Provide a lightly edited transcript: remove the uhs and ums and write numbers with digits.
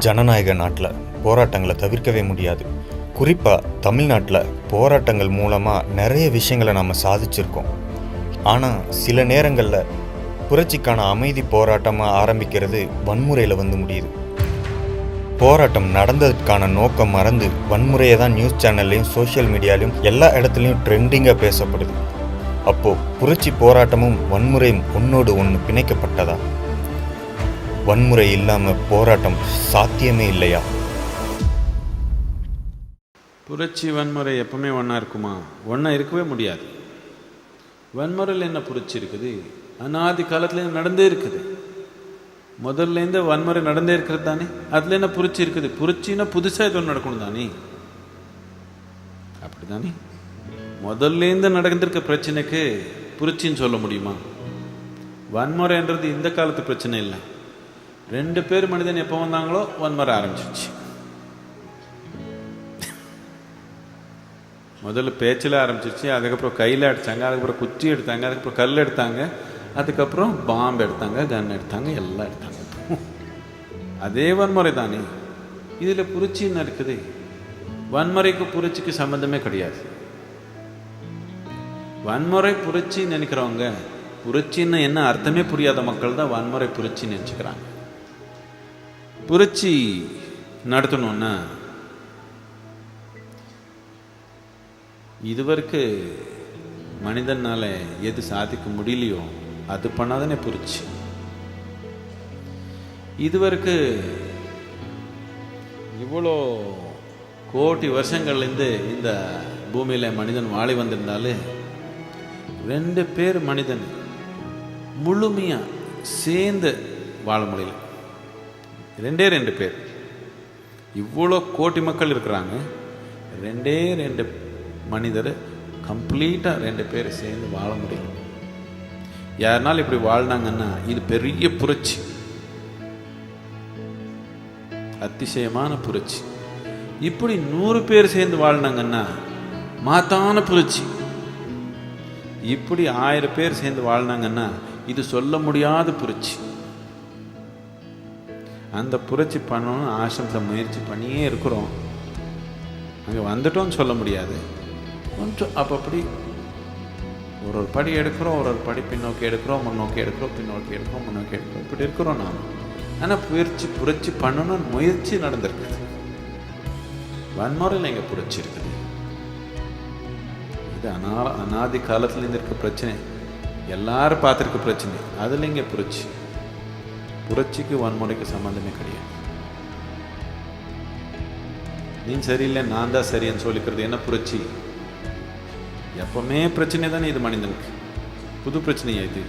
ஜனநாயக நாட்டில் போராட்டங்களை தவிர்க்கவே முடியாது. குறிப்பாக தமிழ்நாட்டில் போராட்டங்கள் மூலமாக நிறைய விஷயங்களை நம்ம சாதிச்சிருக்கோம். ஆனால் சில நேரங்களில் புரட்சிக்கான அமைதி போராட்டமாக ஆரம்பிக்கிறது வன்முறையில் வந்து முடியுது. போராட்டம் நடந்ததுக்கான நோக்கம் மறந்து வன்முறையை தான் நியூஸ் சேனல்லையும் சோஷியல் மீடியாலையும் எல்லா இடத்துலையும் ட்ரெண்டிங்காக பேசப்படுது. அப்போது புரட்சி போராட்டமும் வன்முறையும் ஒன்றோடு ஒன்று பிணைக்கப்பட்டதா? வன்முறை இல்லாமல் போராட்டம் சாத்தியமே இல்லையா? புரட்சி வன்முறை எப்பவுமே ஒன்றா இருக்குமா? ஒன்றா இருக்கவே முடியாது. வன்முறையில் என்ன புரட்சி இருக்குது? அநாதி காலத்தில் நடந்தே இருக்குது. முதல்லேருந்து வன்முறை நடந்தே இருக்கிறது தானே. அதில் என்ன புரட்சி இருக்குது? புரட்சின்னா புதுசாக எதுவும் நடக்கணும் தானே. அப்படி தானே முதல்லேருந்து நடந்திருக்க பிரச்சனைக்கு புரட்சின்னு சொல்ல முடியுமா? வன்முறைன்றது இந்த காலத்து பிரச்சனை இல்லை. 2 பேர் மனிதன் எப்போ வந்தாங்களோ வன்முறை ஆரம்பிச்சிச்சு. முதல்ல பேச்சில் ஆரம்பிச்சிச்சு, அதுக்கப்புறம் கையில் அடித்தாங்க, அதுக்கப்புறம் குச்சி எடுத்தாங்க, அதுக்கப்புறம் கல் எடுத்தாங்க, அதுக்கப்புறம் பாம்பு எடுத்தாங்க, கன் எடுத்தாங்க, எல்லாம் எடுத்தாங்க. அதே வன்முறை தானே. இதில் புரட்சின்னு இருக்குது. வன்முறைக்கு புரட்சிக்கு சம்மந்தமே கிடையாது. வன்முறை புரட்சி நினைக்கிறவங்க, புரட்சின்னு என்ன அர்த்தமே புரியாத மக்கள் தான் வன்முறை புரட்சி நினைச்சுக்கிறாங்க. புரட்சி நடத்தணும்னா இதுவரைக்கு மனிதனால எது சாதிக்க முடியலையோ அது பண்ணாதானே புரட்சி. இதுவரைக்கு இவ்வளோ கோடி வருஷங்கள்லேருந்து இந்த பூமியில் மனிதன் வாழி வந்திருந்தாலே 2 பேர் மனிதன் முழுமையாக சேர்ந்து வாழ முடியல. 2 பேர். இவ்வளோ கோடி மக்கள் இருக்கிறாங்க, 2 மனிதர் கம்ப்ளீட்டாக 2 பேர் சேர்ந்து வாழ முடியும். யாருனாலும் இப்படி வாழ்னாங்கன்னா இது பெரிய புரட்சி, அதிசயமான புரட்சி. இப்படி 100 பேர் சேர்ந்து வாழ்னாங்கன்னா மாத்தான புரட்சி. இப்படி 1000 பேர் சேர்ந்து வாழ்னாங்கன்னா இது சொல்ல முடியாத புரட்சி. அந்த புரட்சி பண்ணணும்னு ஆசிரமத்தை முயற்சி பண்ணியே இருக்கிறோம். அங்கே வந்துட்டோம்னு சொல்ல முடியாது. கொஞ்சம் அப்படி ஒரு படி எடுக்கிறோம், ஒரு படி பின்னோக்கி எடுக்கிறோம், முன்னோக்கி எடுக்கிறோம், பின்னோக்கி எடுக்கிறோம், முன்னோக்கி எடுக்கிறோம், இப்படி இருக்கிறோம் நாம். ஆனால் புரட்சி பண்ணணும்னு முயற்சி நடந்திருக்குது. வன்முறையில் எங்கே புரட்சி இருக்குது? இது அநாதி காலத்துலேருந்து இருக்க பிரச்சனை, எல்லாரும் பார்த்துருக்க பிரச்சனை. அதில் இங்கே புரட்சி. புரட்சிக்கு வன்முறைக்கு சம்மந்தமே கிடையாது. நீ சரியில்லை, நான் தான் சரின்னு சொல்லிக்கிறது என்ன புரட்சி? எப்பவுமே பிரச்சனை தானே இது மனிதனுக்கு. புது பிரச்சனையா இது?